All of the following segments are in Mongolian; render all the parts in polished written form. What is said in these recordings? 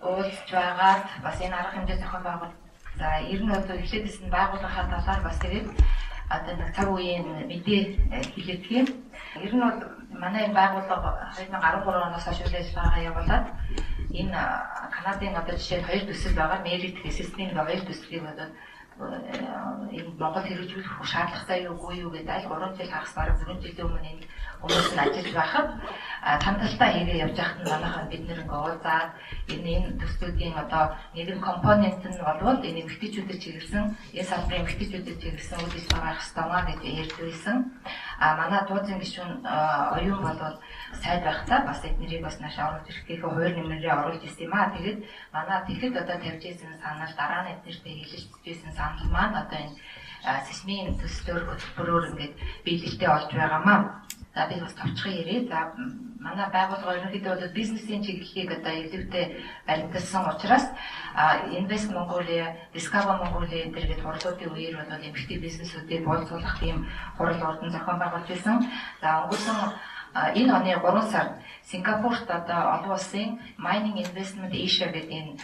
уулзж байгаад бас энэ арга хэмжээ зохион байгуул. За ер нь одоо эхлээдээс нь байгууллагын талаар бас тэгээд одоо нэг цаг үеийн мэдээ хэлэх юм. Ер нь бол манай энэ байгууллага 2013 оноос хойш үйл ажиллагаа явуулаад энэ Канадын одоо жишээд хоёр төсөл байгаа. Merit Assessment хоёр төслийг одоо энэ Монгол хэрэгжүүлэх шаардлагатай юу үгүй юу гэдэг аль 3 жил хагас бараг 4 жилийн өмнө энэ хүмүүс нь ажиллаж байхад хамталтаа хийгээ явж байхад нь манайхан бид нэр ингээ уулзаад энэ төслүүдийн одоо нэгэн компонент нь болвол энэ эмэгтэйчүүдэд чиглэсэн энэ салбарын эмэгтэйчүүдэд чиглэсэн үйл ажиллагаа байх ёстой гэж ярьж байсан. Манай дууцын гишүүн оюун болвол сайд байхдаа бас эднэрийг бас нааш оруулж ирэхийг хувийн нэмрээ оруулж ирсэн юм аа. Тэгээд манай тэгэхэд одоо тавьж ирсэн санал дараа нь эднэртэй хэлэлцэж ирсэн санал маань одоо энэ сисмийн төслөөр хөтөлбөрөөр ингээд биелэлтэй болж байгаамаа. За би бас товчхон ярив. За манай байгууллага ерөнхийдөө бол бизнесийн чиглэлийг одоо илүүтэй баримталсан учраас Invest Mongolia, Discover Mongolia гэдэг хурлуудын үеэр бол эмэгтэй бизнесүүдийг боловсруулах тийм хурал урдан зохион байгуулж байсан. За өнгөрсөн энэ оны 3 сард Сингапурт одоо олон улсын Mining Investment Asia гэдэг энэ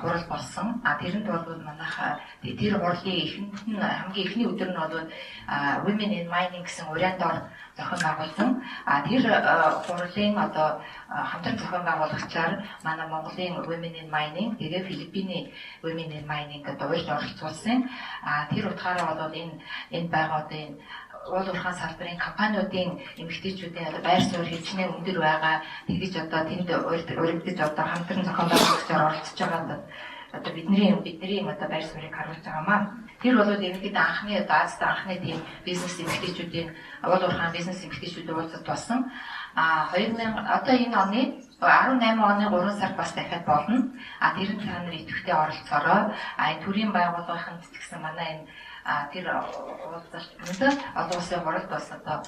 хурал болсон. Тэрэнд бол манайх тэр хурлын хамгийн эхний өдөр нь бол Women in Mining гэсэн уран дор зохион байгуулсан. Тэр хурлын одоо хамтран зохион байгуулагчаар манай Монголын Women in Mining, тэгээ Филиппиний Women in Mining гэдэг уялд оролцуулсан. Тэр утгаараа бол энэ байгаа одоо энэ уул уурхайн салбарын компаниудын эмэгтэйчүүдийн одоо байр суурь хэмжээ өндөр байгаа. Тэгэж одоо тэнд урагдж одоо хамтран зохион байгуулагчаар оролцож байгаа одоо бидний одоо байр суурийг харуулж байгаамаа. Тэр бол ерөнхийдөө анхны Азад анхны тийм бизнес эмэгтэйчүүдийн уул уурхайн бизнес эмэгтэйчүүдийн уулзалт болсон. 2000 одоо энэ оны 18 оны 3 сард бас дахиад болно. Тэр нь та нар идэвхтэй оролцоорой. Энэ төрийн байгууллагын гэсэн манай энэ тэр уулзалт олон улсын хуралд бас одоо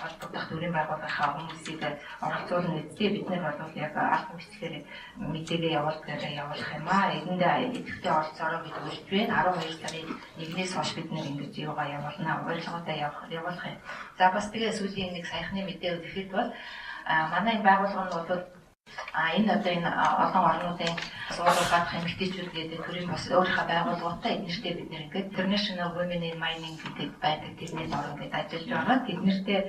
холбогдох төрийн байгууллагын хүмүүсийг оролцуулна үстэй бид нар бол яг аль хэвчлэр мэдээлэл явуулах юм аа. Эхэндээ идэвхтэй оролцоорой гэж үзэж байна. 12 сарын 1-ээс хойш бид нар ингэж яваа явуулна. Урилгуудаа явуулах юм. За бас тэгээ сүүлийн нэг саяхны мэдээ өгөхөд бол манай энэ байгууллага нь бол энэ одоо энэ олон орнуудын суулгах эмэгтэйчүүд гэдэг төрийн бас өөрийнхөө байгууллагатай эднэртэй бид нэр ингээд International Women in Mining гэдэг байдаг тэрний дор ингээд ажиллаж байгаа. Тэднэртэй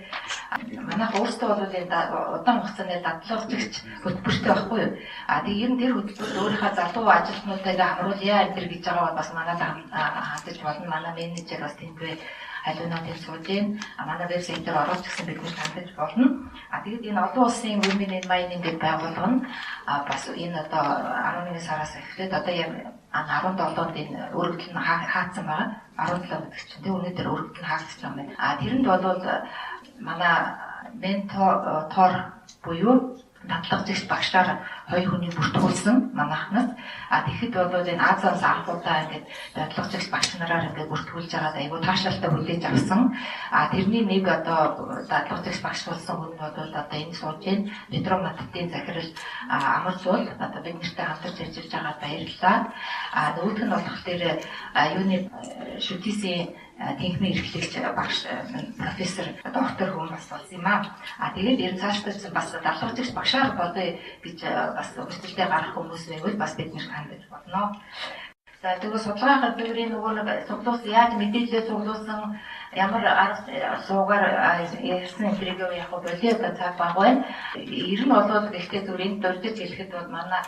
манайх өөрсдөө бол энэ удаан хугацааны дадлагч хөтөлбөртэй байхгүй юу? Тэгээ ер нь тэр хөтөлбөрт өөрийнхөө залуу ажилтнуудаа хамруулъя энэ гэж байгаа бол бас манайд хандаж болно. Манай менежер бас тэмдвэ халуунуудын суудын манай вебсайт дээр оруулж гисэн биднээс хандаж болно. Тэгээд энэ олон улсын Women in Mining гэдэг байгууллага нь бас энэ одоо 11 сараас эхлээд одоо яг 17-нд энэ өргөдөл нь хаацсан байгаа. 17 гэдэг чинь тэг өнөөдөр өргөдөл нь хаагдчихж байгаа юм байна. Тэрэнд бол манай ментор буюу дадлагч багшаар хоёр хүний бүртгүүлсэн манайхнаас тэгэхэд бол энэ Азиас анхудаа ингээд дадлагч багш нараар ингээд бүртгүүлж байгаад айгуу таашаалтай хүлээж авсан. Тэрний нэг одоо дадлагч багш болсон хүн бол одоо энэ сууж байна. Петро Маттийн захирал амар зуул одоо бид нартай хамтарч ажиллаж байгаад баярлалаа. Нөгөөх нь болохоор юуны шүтисийн техникийн эрхлэгч багш профессор доктор хүн бас болсон юм аа. Тэгээд ер нь цаашдаа бас дадлагч багшаар болоё гэж бас өөрчлөлтөө гаргах хүмүүс байвал бас бид нэр хандаж болно. За тэгвэл судалгаа газрын нөгөө суглуус яаж мэдээлэл суглуулсан ямар арга суугаар ярьсан интервью явах болио та цаг баг байна. Ер нь бол гэхдээ зүрийн дурдж хэлэхэд бол манай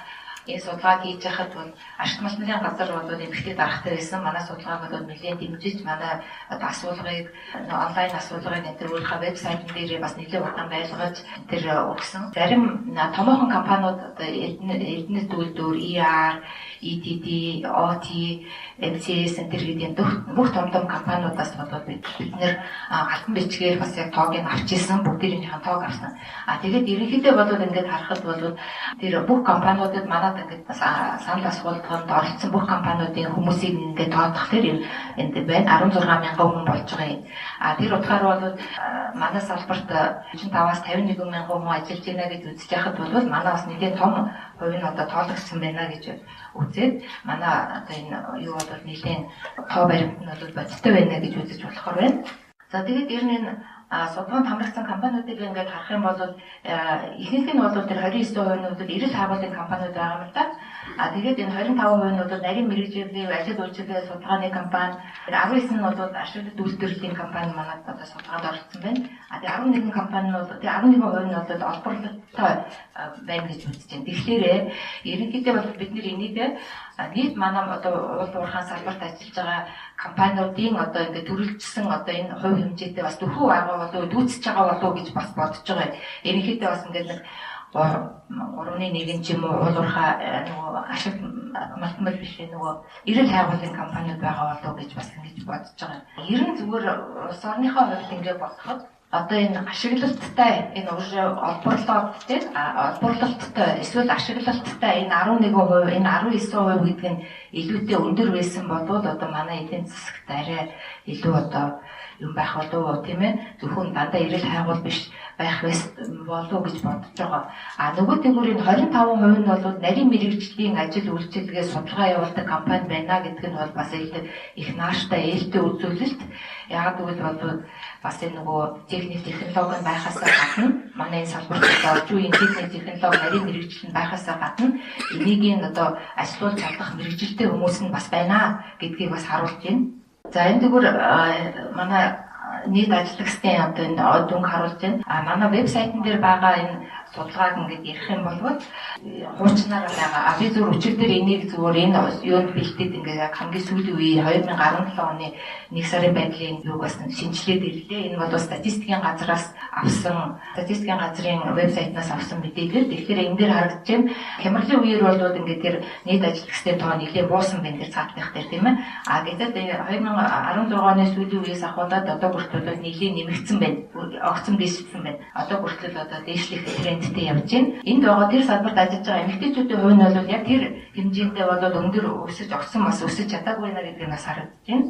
энэ судалгааг хийж яхад бол ашиг малмын газар бол эмэгтэй дарахтай байсан. Манай судалгааг бол нэлээд дэмжиж манай асуулгыг онлайн асуулгыг энэ өөрийнхөө вебсайтн дээр бас нэлээд удаан байлгаж тэр өгсөн. Зарим томоохон компаниуд одоо Эрдэнэт үйлдвэр, ER, ETD, OT, MCS энэ гэдэг бүх том компаниудаас бол бид нэр алтан бичгээр бас яг тоог нь авч ирсэн. Бүгдээрийнхэн тоог авсан. Тэгээд ерөнхийдөө бол ингээд харахад бол тэр бүх компаниудад манайд ингээд бас санал асуулганд оролцсон бүх компаниудын хүмүүсийг ингээд тоодох тэр энд байна 16,000 хүн болж байгаа юм. Тэр утгаар бол манай салбарт 55-аас 51,000 хүн ажиллаж байна гэж үзэж байхад бол манай бас нэлээд том хувь нь одоо тоологдсон байна гэж үзээд манай одоо энэ юу бол нэлээд тоо баримт нь бол бодиттой байна гэж үзэж болохоор байна. За тэгээд ер нь энэ судалгаанд хамрагдсан компаниудыг ингээд харах юм бол ихэнх нь бол тэр 29% нь бол эрэл харуулын компаниуд байгаа юм л да. Тэгээд энэ 25% нь бол нарийн мэргэжлийн ажил үйлчилгээ судалгааны компани, 19 нь бол ашиглалт үйлдвэрлэлийн компани манайд одоо судалгаанд оролцсон байна. Тэгээд 11 компани нь бол 11% нь бол олборлолттой байна гэж үзэж байна. Тэгэхээр ерөнхийдөө бол бид энийг нийт манай одоо уул уурхайн салбарт ажиллаж байгаа компаниудын одоо ингээд төрөлжсөн одоо энэ хувь хэмжээтэй бас дөхөв байгаа болов дүүцэж байгаа болов гэж бас бодож байгаа. Ерөнхийдөө бас ингээд нэг 3.1 ч юм уу уул уурхай нөгөө ашиг малтмал биш нөгөө эрэл хайгуулын компаниуд байгаа болов гэж бас ингэж бодож байгаа. Ер нь зүгээр улс орныхоо хувьд ингээд бодоход одоо энэ ашиглалттай энэ олборлолттой эсвэл ашиглалттай энэ 11%, энэ 19% гэдэг нь илүүтэй өндөр байсан болвол одоо манай эдийн засагт арай илүү одоо юм байх болов тийм ээ. Зөвхөн дандаа эрэл хайгуул биш байх болов гэж бодож байгаа. Нөгөө тэгвэр энэ 25% нь бол нарийн мэргэжлийн ажил үйлчилгээ судалгаа явуулдаг компани байна гэдэг нь бол бас их нааштай ээлтэй үзүүлэлт. Яг гэвэл бол бас энэ нөгөө техник технологи байхаас гадна манай энэ салбарт орж үеийн техник технологи нарийн мэргэжил байхаас гадна энийг нь одоо ажилуулж чадах мэргэжилтэй хүмүүс нь бас байна гэдгийг бас харуулж байна. За энэ тэгвэр манай нийт ажиллагчдын одоо энэ дүнг харуулж байна. Манай вебсайтн дээр байгаа энэ судалгааг ингээд ярих юм бол хуучнаараа байгаа. Би зөв өчигдөр энийг зүгээр энэ юунд бэлдээд ингээд яг хамгийн сүүлийн үе 2017 оны 1 сарын байдлын юуг бас шинжилгээд ирлээ. Энэ бол статистикийн газраас авсан, статистикийн газрын вебсайтнаас авсан мэдээлэл. Тэгэхээр энэ дээр харагдаж байна. Хямралын үеэр бол ингээд тэр нийт ажиллагчдын тоо нэлээд буусан байна тэр цаатных дээр тийм ээ. Гэтэл 2016 оны сүүлийн үеэс ахуулаад одоо хүртэл нэлээд нэмэгдсэн байна. Огцон бишсэн байна. Одоо хүртэл одоо дээшлэх трендтэй явж байна. Энд байгаа тэр салбарт ажиллаж байгаа эмэгтэйчүүдийн хувь нь бол яг тэр хэмжээндээ бол өндөр өсөж огцон бас өсөж чадаагүй нэ гэдэг нь бас харагдаж байна.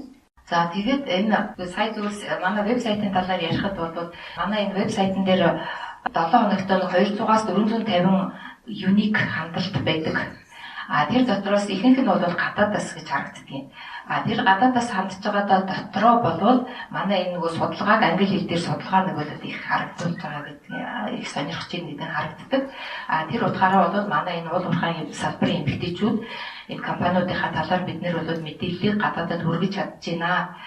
За тэгээд энэ сая зүгээр манай вебсайтын талаар ярихад бол манай энэ вебсайтн дээр 7 хоногт 200-аас 450 юник хандлт байдаг. Тэр дотроос ихэнх нь бол гадаадас гэж харагддаг. Тэр гадаадас хандж байгаа дотроо болвол манай энэ нөгөө судалгааг англи хэл дээр судалгаа нэг бол их харагдуулж байгаа гэдэг их сонирхож байгаа гэдэг нь харагддаг. Тэр утгаараа бол манай энэ уул уурхайн салбарын эмэгтэйчүүд энэ компаниудынхаа талаар бид нэр бол мэдээллийг гадаадад хүргэж чадж байна.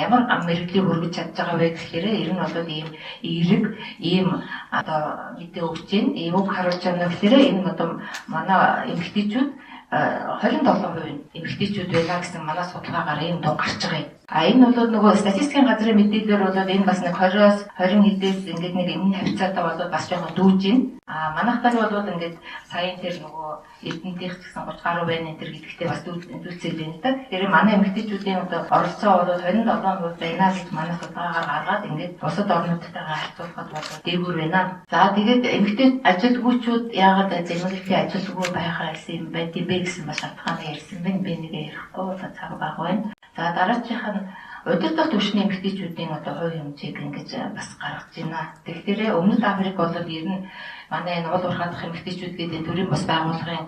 Ямар мэргэжлийг хүргэж чадж байгаа вэ гэхээр ер нь бол ийм эерэг, ийм одоо мэдээ өгч байна. Ийм үг харуулж байгаа гэхээр энэ одоо манай эмэгтэйчүүд 27% эмэгтэйчүүд байлаа гэсэн манай судалгаагаар ийм дуу гарч байгаа юм. Энэ бол нөгөө статистикийн газрын мэдээлэлээр бол энэ бас нэг 20-аас 20 хэдээс ингээд нэг энэ хавцаатай бол бас жоохон дүүж байна. Манайхтай бол ингээд саяын тэр нөгөө эрдэнтийнх гэсэн 30 гаруй байна энэ төр гэдэгтээ бас дүүцэл байна та. Тэгэхээр манай эмэгтэйчүүдийн одоо оролцоо бол 27% байна гэж манай судалгаагаар гаргаад ингээд бусад орнуудтайгаа харьцуулахад бол дээгүүр байна. За тэгээд эмэгтэй ажилгүйчүүд яагаад зэрэглэлийн ажилгүй байхаа гэсэн юм байд юм бэ гэсэн бас шалтгааны ярьсан байна. Би нэг ярихгүй цаг бага байна. За дараачих нь удирдах түвшний эмэгтэйчүүдийн одоо хувь хэмжээг ингэж бас гаргаж байна. Тэгэхээр Өмнөд Африк бол ер нь манай энэ уул уурхай эмэгтэйчүүд гэдэг төрийн бас байгууллагын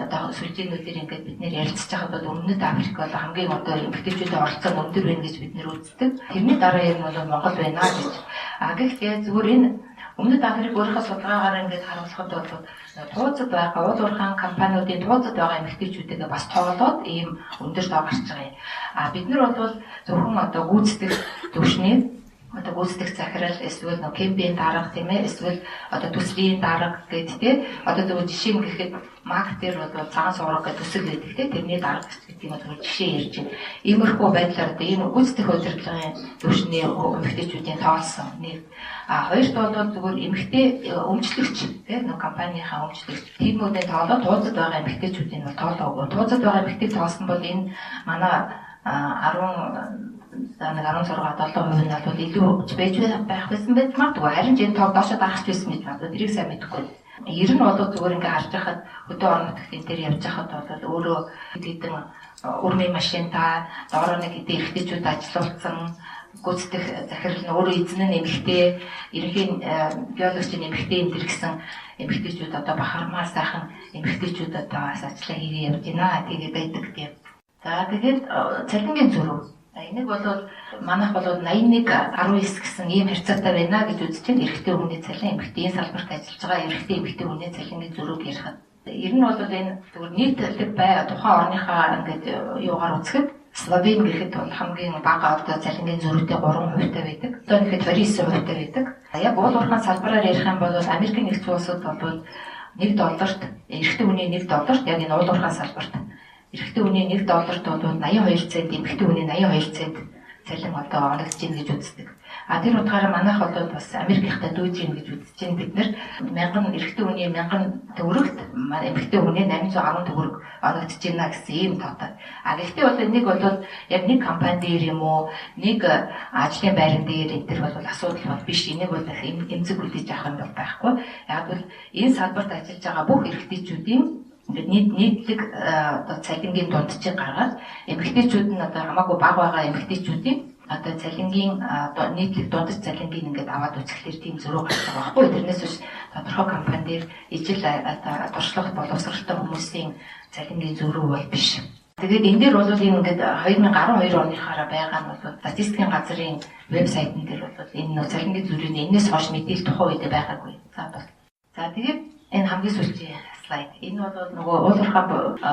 одоо сүлжээнүүдээр ингээд бид нэр ярилцж байхад бол Өмнөд Африк бол хамгийн одоо эмэгтэйчүүдийн оролцоо өндөр байна гэж бид нэр үздэг. Тэрний дараа ер нь бол Монгол байна гэж. Гэхдээ зүгээр энэ Өмнөд Африк өөрийнхөө судалгаагаар ингээд харуулхад бол тууцад байгаа уул уурхайн компаниудын тууцад байгаа эмэгтэйчүүдээ бас тоолоод ийм өндөр доо гарч байгаа юм. Бид нар бол зөвхөн одоо гүйцэтгэх түвшний одоо гүйцэтгэх захирал эсвэл кемпийн дарга тийм ээ эсвэл одоо төсвийн дарга гэдэг тийм одоо зөвхөн жишээ нь гэхэд маркетер бол цагаан суурга гэдэг төсөл байдаг тийм тэрний дарга гэдэг нь бол жишээ ярьж байна. Иймэрхүү байдлаар одоо энэ гүйцэтгэх удирдлагын түвшний эмэгтэйчүүдийн тоолсон нэг хоёрт бол зүгээр эмэгтэй өмчлөгч тийм нэг компанийнхаа өмчлөгч тиймүүдээ тоолоод тууцад байгаа эмэгтэйчүүдийн бол тоолоогүй. Тууцад байгаа эмэгтэйг тоолсон бол энэ манай 16-7% нь бол илүү байж байх байсан байж магадгүй. Харин энэ тоо доошо дарахч байсан гэж магадгүй. Тэрийг сайн мэдэхгүй. Ер нь бол зүгээр ингээ харж байхад хөдөө орон нутгийн дээр явж байхад бол өөрөө хэдэн урмын машинтай доороо нэг хэдэн эрэгтэйчүүд ажиллуулсан гүйцэтгэх захирал нь өөрөө эзэн нь эмэгтэй, ерөнхий биологч эмэгтэй энэ төр гэсэн эмэгтэйчүүд одоо бахармаар сайхан эмэгтэйчүүд одоо ажлаа хийгээ явж байна. Тэгээ байдаг тийм. За тэгээд цалингийн зөрүү. Энийг бол манайх бол 81-19 гэсэн ийм харьцаатай байна гэж үзэж байна. Эрэгтэй хүний цалин, эмэгтэй энэ салбарт ажиллаж байгаа эрэгтэй эмэгтэй хүний цалингийн зөрүүг ярихад. Ер нь бол энэ зөвхөн нийтлэг бай тухайн орныхаа ингээд юугаар үзэхэд Словен гэхэд бол хамгийн бага одоо цалингийн зөрүүтэй 3% байдаг. Одоо нэхэд 29% байдаг. Яг уул уурхайн салбараар ярих юм бол Америкийн нэгдсэн улсад бол $1 эрэгтэй хүний $1 яг энэ уул уурхайн салбарт эрэгтэй хүний $1 бол 82 цент, эмэгтэй хүний 82 цент цалин одоо оногдож ийн гэж үздэг. Тэр утгаараа манайх бол бас Америкийнхтай дүүж ийн гэж үзэж байна. Бид нэр 1000 эрэгтэй хүний 1000 төгрөгт эмэгтэй хүний 810 төгрөг оногдож байна гэсэн ийм тоотой. Гэхдээ бол энийг бол яг нэг компани дээр юм уу, нэг ажлын байран дээр энэ төр бол асуудал бол биш. Энийг бол эмзэг үлдээж авах юм байхгүй. Яг бол энэ салбарт ажиллаж байгаа бүх эрэгтэйчүүдийн ингээд нийтлэг одоо цалингийн дундчийг гаргаад эмэгтэйчүүд нь одоо хамаагүй бага байгаа эмэгтэйчүүдийн одоо цалингийн одоо нийтлэг дундаж цалингийн ингээд аваад үзэхлээр тийм зөрүү гардаг байхгүй. Тэрнээс биш тодорхой компани дээр ижил одоо туршлага боловсралтай хүмүүсийн цалингийн зөрүү бол биш. Тэгээд энэ дээр бол энэ ингээд 2012 оныхаараа байгаа нь бол статистикийн газрын вебсайтн дээр бол энэ цалингийн зөрүүний энэс хойш мэдээлэл тухайн үед байгаагүй. За тэгээд энэ хамгийн сүүлийн слайд. Энэ бол нөгөө уул уурхай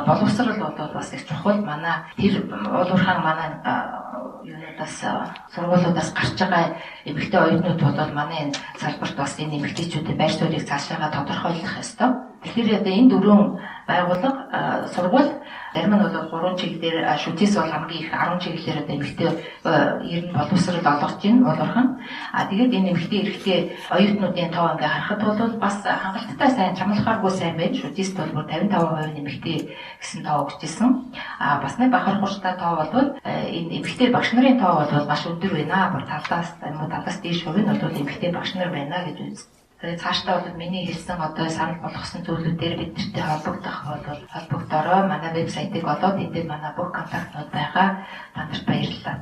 боловсрал бол бас их чухал. Манай тэр уул уурхай манай юунаас сургуулиудаас гарч байгаа эмэгтэй оюутнууд бол манай энэ салбарт бас энэ эмэгтэйчүүдийн байр суурийг цаашаа тодорхойлох ёстой. Тэгэхээр одоо энэ дөрвөн байгууллага сургууль зарим нь бол 3 чиглэлээр шүтээс бол хамгийн их 10 чиглэлээр одоо эмэгтэй ер нь боловсрал олгож байна уул уурхай. Тэгээд энэ эмэгтэй эрэгтэй оюутнуудын тоо ингээ харахад бол бас хангалттай сайн чамлахааргүй сайн байна. Шүтээс бол 55% эмэгтэй гэсэн тоо өгч ирсэн. Бас нэг бахархууштай тоо бол энэ эмэгтэй багш нарын тоо бол маш өндөр байна. Бүр талаас дээш хувь нь бол эмэгтэй багш нар байна гэж үздэг. Тэгээд цаашдаа бол миний хэлсэн одоо санал болгосон зүйлүүдээр бид нартэй холбогдох бол холбогдороо манай вебсайтыг олоод энэ дээр манай бүх контактнууд байгаа. Та нарт баярлалаа.